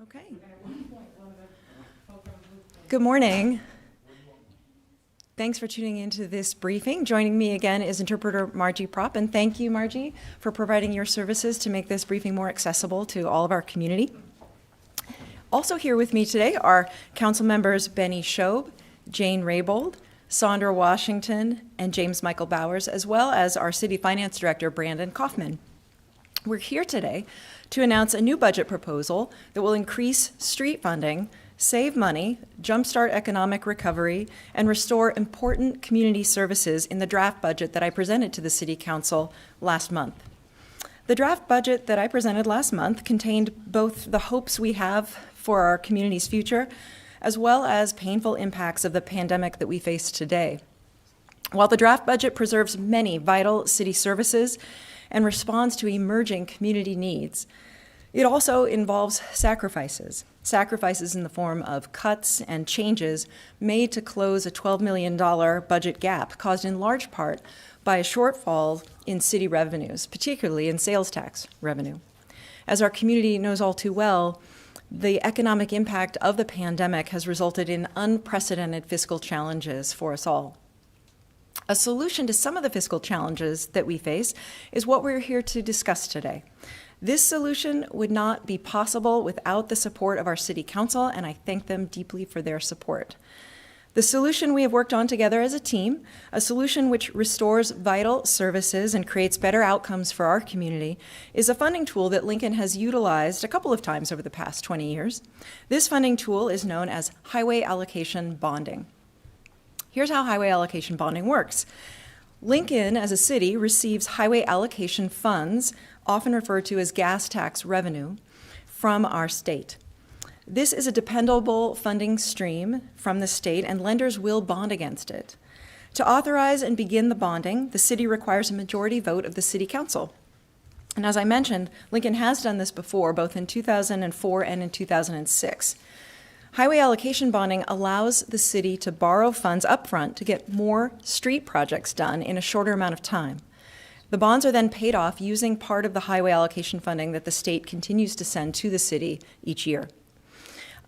Okay. Good morning. Thanks for tuning into this briefing. Joining me again is interpreter Margie Propp, and thank you, Margie, for providing your services to make this briefing more accessible to all of our community. Also here with me today are council members Benny Shobe, Jane Raybould, Sandra Washington, and James Michael Bowers, as well as our City Finance Director, Brandon Kaufman. We're here today to announce a new budget proposal that will increase street funding, save money, jumpstart economic recovery, and restore important community services in the draft budget that I presented to the City Council last month. The draft budget that I presented last month contained both the hopes we have for our community's future, as well as painful impacts of the pandemic that we face today. While the draft budget preserves many vital city services and responds to emerging community needs, it also involves sacrifices in the form of cuts and changes made to close a $12 million budget gap caused in large part by a shortfall in city revenues, particularly in sales tax revenue. As our community knows all too well, the economic impact of the pandemic has resulted in unprecedented fiscal challenges for us all. A solution to some of the fiscal challenges that we face is what we're here to discuss today. This solution would not be possible without the support of our City Council, and I thank them deeply for their support. The solution we have worked on together as a team, a solution which restores vital services and creates better outcomes for our community, is a funding tool that Lincoln has utilized a couple of times over the past 20 years. This funding tool is known as highway allocation bonding. Here's how highway allocation bonding works. Lincoln, as a city, receives highway allocation funds, often referred to as gas tax revenue, from our state. This is a dependable funding stream from the state, and lenders will bond against it. To authorize and begin the bonding, the city requires a majority vote of the City Council. And as I mentioned, Lincoln has done this before, both in 2004 and in 2006. Highway allocation bonding allows the city to borrow funds upfront to get more street projects done in a shorter amount of time. The bonds are then paid off using part of the highway allocation funding that the state continues to send to the city each year.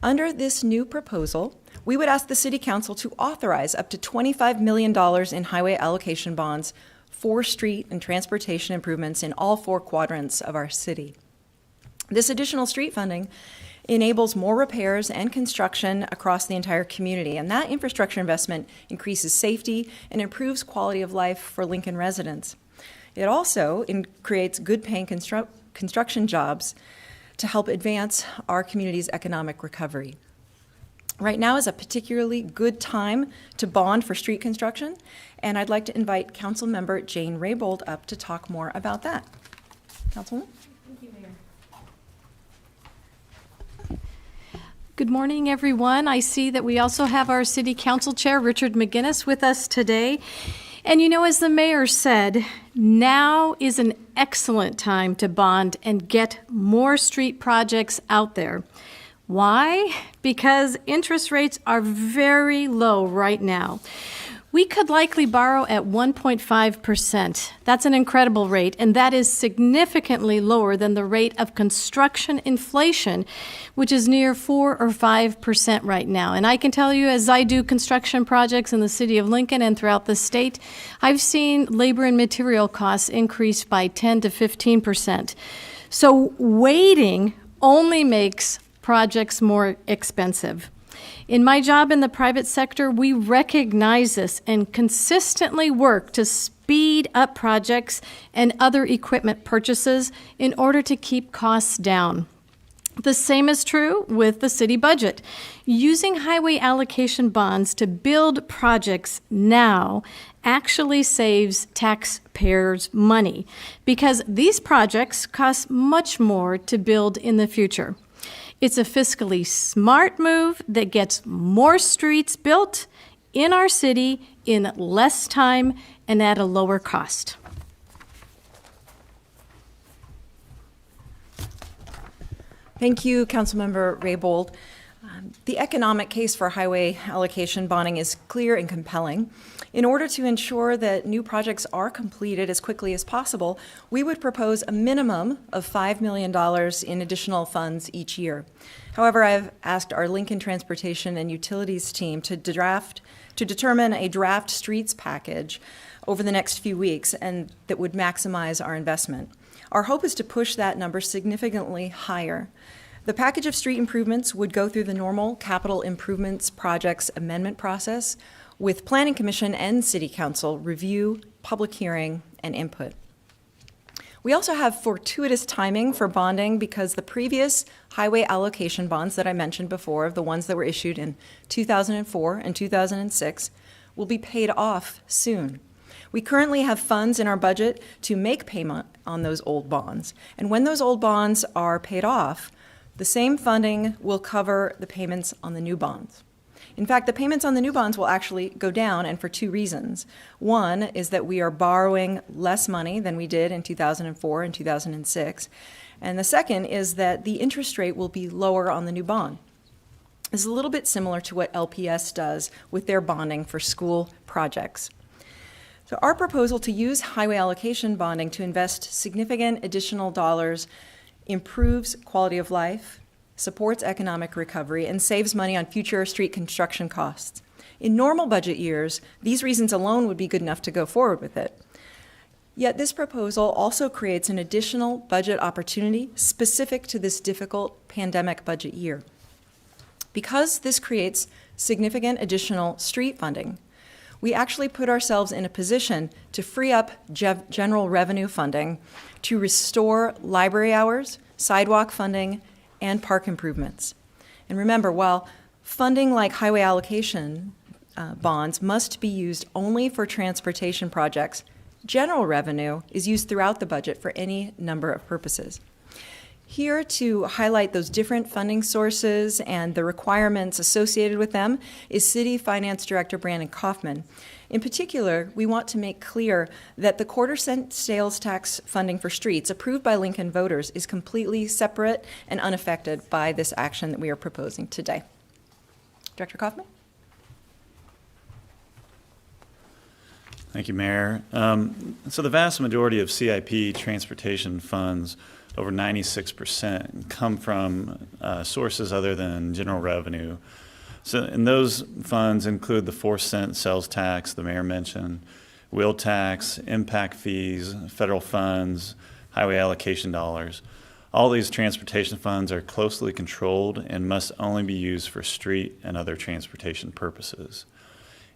Under this new proposal, we would ask the City Council to authorize up to $25 million in highway allocation bonds for street and transportation improvements in all four quadrants of our city. This additional street funding enables more repairs and construction across the entire community, and that infrastructure investment increases safety and improves quality of life for Lincoln residents. It also creates good-paying construction jobs to help advance our community's economic recovery. Right now is a particularly good time to bond for street construction, and I'd like to invite Councilmember Jane Raybould up to talk more about that. Councilwoman? Thank you, Mayor. Good morning, everyone. I see that we also have our City Council Chair, Richard McGinnis, with us today. And you know, as the mayor said, now is an excellent time to bond and get more street projects out there. Why? Because interest rates are very low right now. We could likely borrow at 1.5%. That's an incredible rate, and that is significantly lower than the rate of construction inflation, which is near 4 or 5% right now. And I can tell you, as I do construction projects in the city of Lincoln and throughout the state, I've seen labor and material costs increase by 10 to 15%. So waiting only makes projects more expensive. In my job in the private sector, we recognize this and consistently work to speed up projects and other equipment purchases in order to keep costs down. The same is true with the city budget. Using highway allocation bonds to build projects now actually saves taxpayers money because these projects cost much more to build in the future. It's a fiscally smart move that gets more streets built in our city in less time and at a lower cost. Thank you, Councilmember Raybould. The economic case for highway allocation bonding is clear and compelling. In order to ensure that new projects are completed as quickly as possible, we would propose a minimum of $5 million in additional funds each year. However, I've asked our Lincoln Transportation and Utilities team to determine a draft streets package over the next few weeks and that would maximize our investment. Our hope is to push that number significantly higher. The package of street improvements would go through the normal capital improvements projects amendment process with Planning Commission and City Council review, public hearing, and input. We also have fortuitous timing for bonding because the previous highway allocation bonds that I mentioned before, the ones that were issued in 2004 and 2006, will be paid off soon. We currently have funds in our budget to make payment on those old bonds. And when those old bonds are paid off, the same funding will cover the payments on the new bonds. In fact, the payments on the new bonds will actually go down, and for two reasons. One is that we are borrowing less money than we did in 2004 and 2006. And the second is that the interest rate will be lower on the new bond. This is a little bit similar to what LPS does with their bonding for school projects. So our proposal to use highway allocation bonding to invest significant additional dollars improves quality of life, supports economic recovery, and saves money on future street construction costs. In normal budget years, these reasons alone would be good enough to go forward with it. Yet this proposal also creates an additional budget opportunity specific to this difficult pandemic budget year. Because this creates significant additional street funding, we actually put ourselves in a position to free up general revenue funding to restore library hours, sidewalk funding, and park improvements. And remember, while funding like highway allocation bonds must be used only for transportation projects, general revenue is used throughout the budget for any number of purposes. Here to highlight those different funding sources and the requirements associated with them is City Finance Director Brandon Kaufman. In particular, we want to make clear that the quarter-cent sales tax funding for streets approved by Lincoln voters is completely separate and unaffected by this action that we are proposing today. Director Kaufman? Thank you, Mayor. So the vast majority of CIP transportation funds, over 96%, come from sources other than general revenue. So, and those funds include the 4-cent sales tax the mayor mentioned, wheel tax, impact fees, federal funds, highway allocation dollars. All these transportation funds are closely controlled and must only be used for street and other transportation purposes.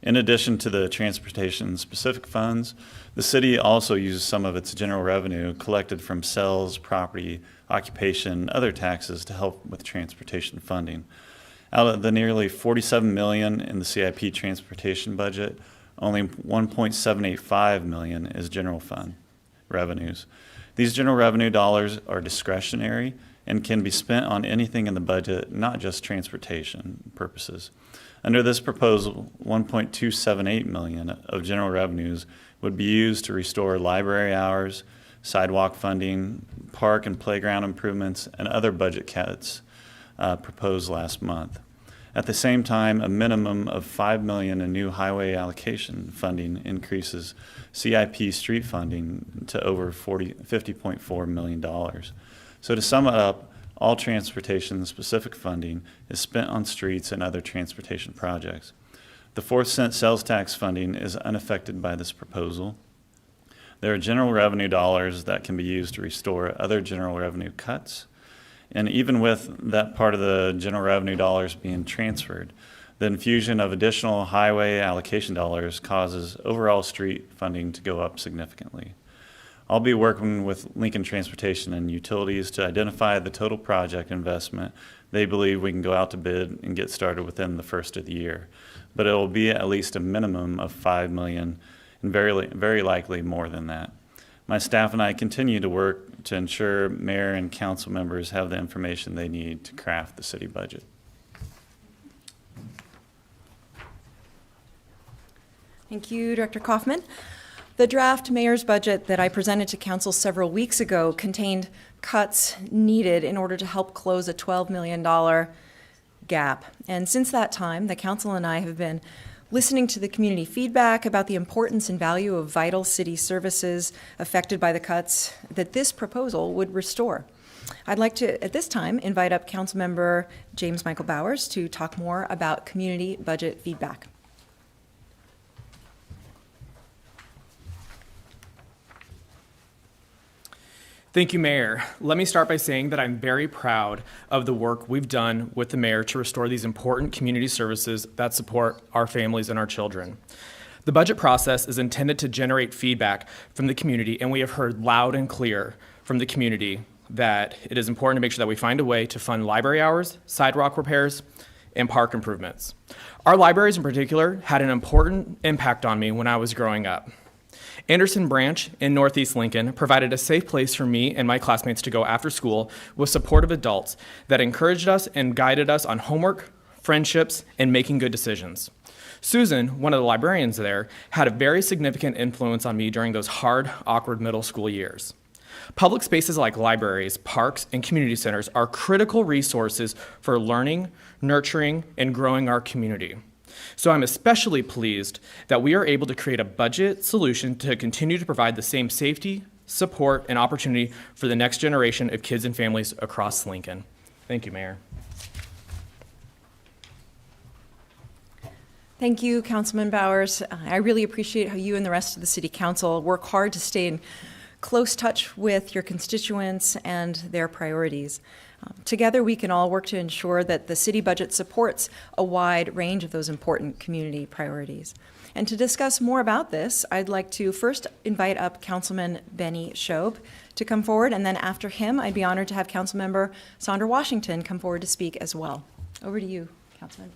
In addition to the transportation-specific funds, the city also uses some of its general revenue collected from sales, property, occupation, other taxes to help with transportation funding. Out of the nearly $47 million in the CIP transportation budget, only $1.785 million is general fund revenues. These general revenue dollars are discretionary and can be spent on anything in the budget, not just transportation purposes. Under this proposal, $1.278 million of general revenues would be used to restore library hours, sidewalk funding, park and playground improvements, and other budget cuts proposed last month. At the same time, a minimum of $5 million in new highway allocation funding increases CIP street funding to over $50.4 million. So to sum it up, all transportation-specific funding is spent on streets and other transportation projects. The 4-cent sales tax funding is unaffected by this proposal. There are general revenue dollars that can be used to restore other general revenue cuts. And even with that part of the general revenue dollars being transferred, the infusion of additional highway allocation dollars causes overall street funding to go up significantly. I'll be working with Lincoln Transportation and Utilities to identify the total project investment they believe we can go out to bid and get started within the first of the year. But it will be at least a minimum of $5 million and very likely more than that. My staff and I continue to work to ensure mayor and council members have the information they need to craft the city budget. Thank you, Director Kaufman. The draft mayor's budget that I presented to council several weeks ago contained cuts needed in order to help close a $12 million gap. And since that time, the council and I have been listening to the community feedback about the importance and value of vital city services affected by the cuts that this proposal would restore. I'd like to, at this time, invite up Councilmember James Michael Bowers to talk more about community budget feedback. Thank you, Mayor. Let me start by saying that I'm very proud of the work we've done with the mayor to restore these important community services that support our families and our children. The budget process is intended to generate feedback from the community, and we have heard loud and clear from the community that it is important to make sure that we find a way to fund library hours, sidewalk repairs, and park improvements. Our libraries in particular had an important impact on me when I was growing up. Anderson Branch in Northeast Lincoln provided a safe place for me and my classmates to go after school with supportive adults that encouraged us and guided us on homework, friendships, and making good decisions. Susan, one of the librarians there, had a very significant influence on me during those hard, awkward middle school years. Public spaces like libraries, parks, and community centers are critical resources for learning, nurturing, and growing our community. So I'm especially pleased that we are able to create a budget solution to continue to provide the same safety, support, and opportunity for the next generation of kids and families across Lincoln. Thank you, Mayor. Thank you, Councilman Bowers. I really appreciate how you and the rest of the City Council work hard to stay in close touch with your constituents and their priorities. Together, we can all work to ensure that the city budget supports a wide range of those important community priorities. And to discuss more about this, I'd like to first invite up Councilman Benny Shobe to come forward, and then after him, I'd be honored to have Councilmember Sandra Washington come forward to speak as well. Over to you, Councilman.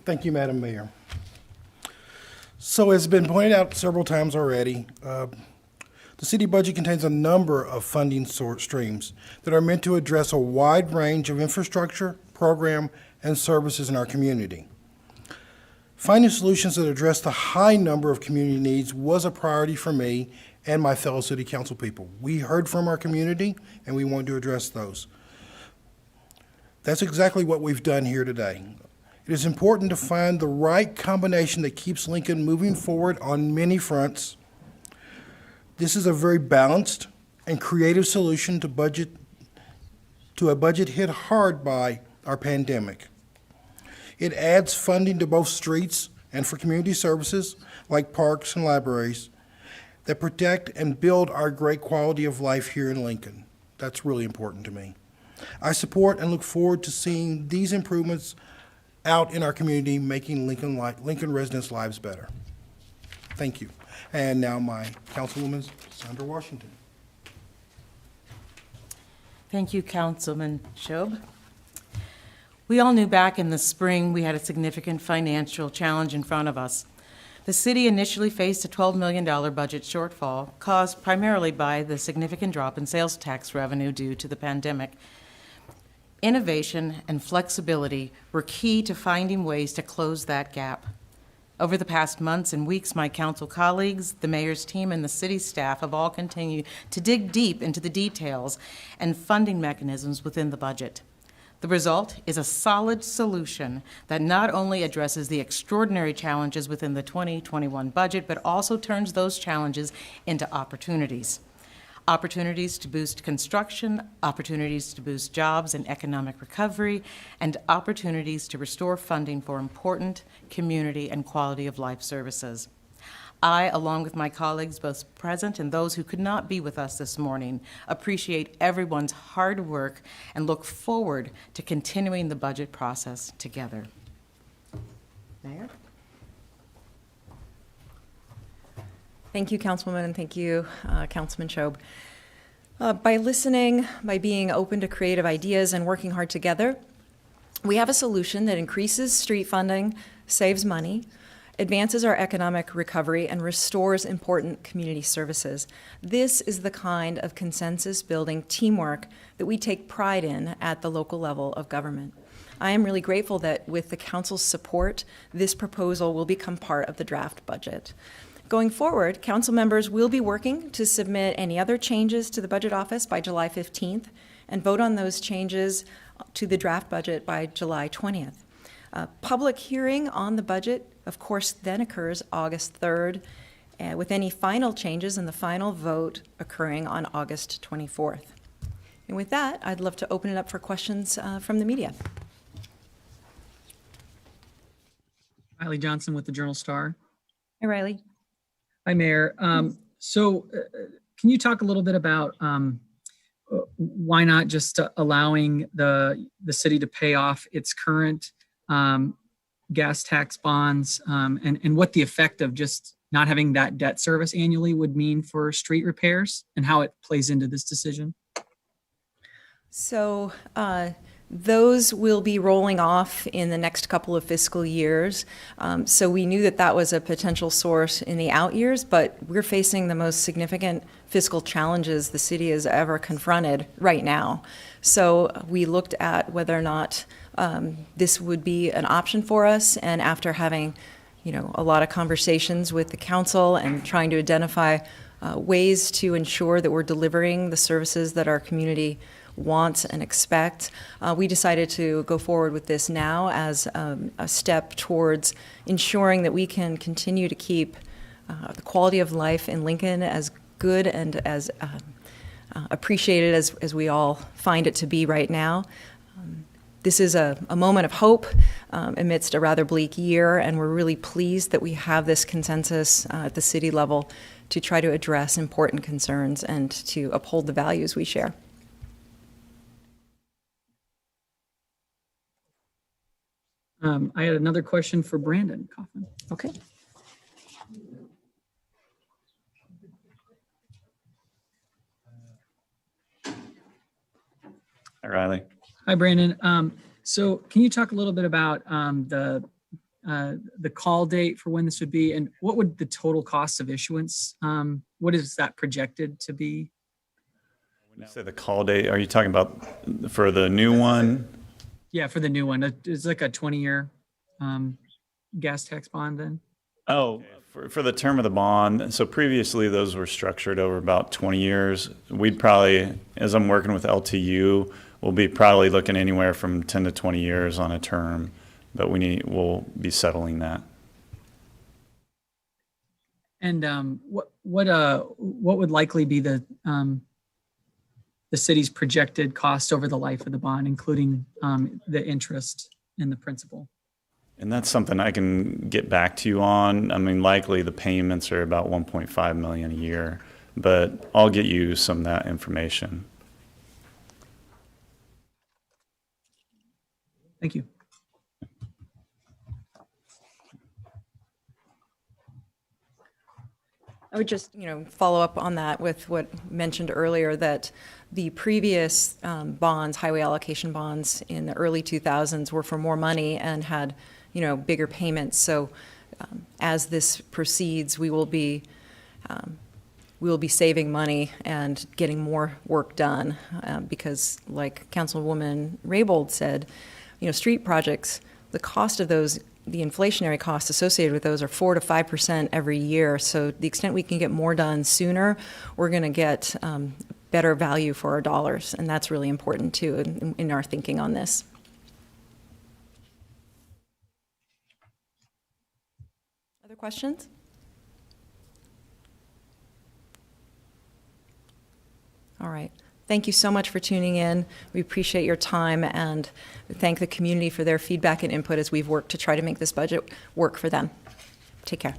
Thank you, Madam Mayor. So as has been pointed out several times already, the city budget contains a number of funding streams that are meant to address a wide range of infrastructure, program, and services in our community. Finding solutions that address the high number of community needs was a priority for me and my fellow city council people. We heard from our community, and we wanted to address those. That's exactly what we've done here today. It is important to find the right combination that keeps Lincoln moving forward on many fronts. This is a very balanced and creative solution to a budget hit hard by our pandemic. It adds funding to both streets and for community services like parks and libraries that protect and build our great quality of life here in Lincoln. That's really important to me. I support and look forward to seeing these improvements out in our community, making Lincoln residents' lives better. Thank you. And now my Councilwoman, Sandra Washington. Thank you, Councilman Shobe. We all knew back in the spring we had a significant financial challenge in front of us. The city initially faced a $12 million budget shortfall caused primarily by the significant drop in sales tax revenue due to the pandemic. Innovation and flexibility were key to finding ways to close that gap. Over the past months and weeks, my council colleagues, the mayor's team, and the city staff have all continued to dig deep into the details and funding mechanisms within the budget. The result is a solid solution that not only addresses the extraordinary challenges within the 2021 budget, but also turns those challenges into opportunities. Opportunities to boost construction, opportunities to boost jobs and economic recovery, and opportunities to restore funding for important community and quality of life services. I, along with my colleagues, both present and those who could not be with us this morning, appreciate everyone's hard work and look forward to continuing the budget process together. Mayor? Thank you, Councilwoman, and thank you, Councilman Shobe. By listening, by being open to creative ideas and working hard together, we have a solution that increases street funding, saves money, advances our economic recovery, and restores important community services. This is the kind of consensus-building teamwork that we take pride in at the local level of government. I am really grateful that with the council's support, this proposal will become part of the draft budget. Going forward, council members will be working to submit any other changes to the budget office by July 15th and vote on those changes to the draft budget by July 20th. Public hearing on the budget, of course, then occurs August 3rd, with any final changes and the final vote occurring on August 24th. And with that, I'd love to open it up for questions from the media. Riley Johnson with the Journal-Star. Hey, Riley. Hi, Mayor. Can you talk a little bit about why not just allowing the city to pay off its current gas tax bonds, and what the effect of just not having that debt service annually would mean for street repairs and how it plays into this decision? So those will be rolling off in the next couple of fiscal years. So we knew that that was a potential source in the out years, but we're facing the most significant fiscal challenges the city has ever confronted right now. So we looked at whether or not this would be an option for us, and after having a lot of conversations with the council and trying to identify ways to ensure that we're delivering the services that our community wants and expects, we decided to go forward with this now as a step towards ensuring that we can continue to keep the quality of life in Lincoln as good and as appreciated as we all find it to be right now. This is a moment of hope amidst a rather bleak year, and we're really pleased that we have this consensus at the city level to try to address important concerns and to uphold the values we share. I had another question for Brandon Kaufman. Okay. Hi, Riley. Hi, Brandon. So can you talk a little bit about the call date for when this would be, and what would the total cost of issuance, what is that projected to be? When you say the call date, are you talking about for the new one? Yeah, for the new one. It's like a 20-year gas tax bond then? Oh, for the term of the bond. So previously those were structured over about 20 years. We'd probably, as I'm working with LTU, we'll be probably looking anywhere from 10 to 20 years on a term, but we'll be settling that. And what would likely be the city's projected cost over the life of the bond, including the interest and the principal? And that's something I can get back to you on. I mean, likely the payments are about $1.5 million a year, but I'll get you some of that information. Thank you. I would just, follow up on that with what mentioned earlier, that the previous bonds, highway allocation bonds in the early 2000s were for more money and had, bigger payments. So as this proceeds, we will be saving money and getting more work done because, like Councilwoman Raybould said, street projects, the cost of those, the inflationary costs associated with those are 4 to 5% every year. So the extent we can get more done sooner, we're going to get better value for our dollars, and that's really important too in our thinking on this. Other questions? All right. Thank you so much for tuning in. We appreciate your time and thank the community for their feedback and input as we've worked to try to make this budget work for them. Take care.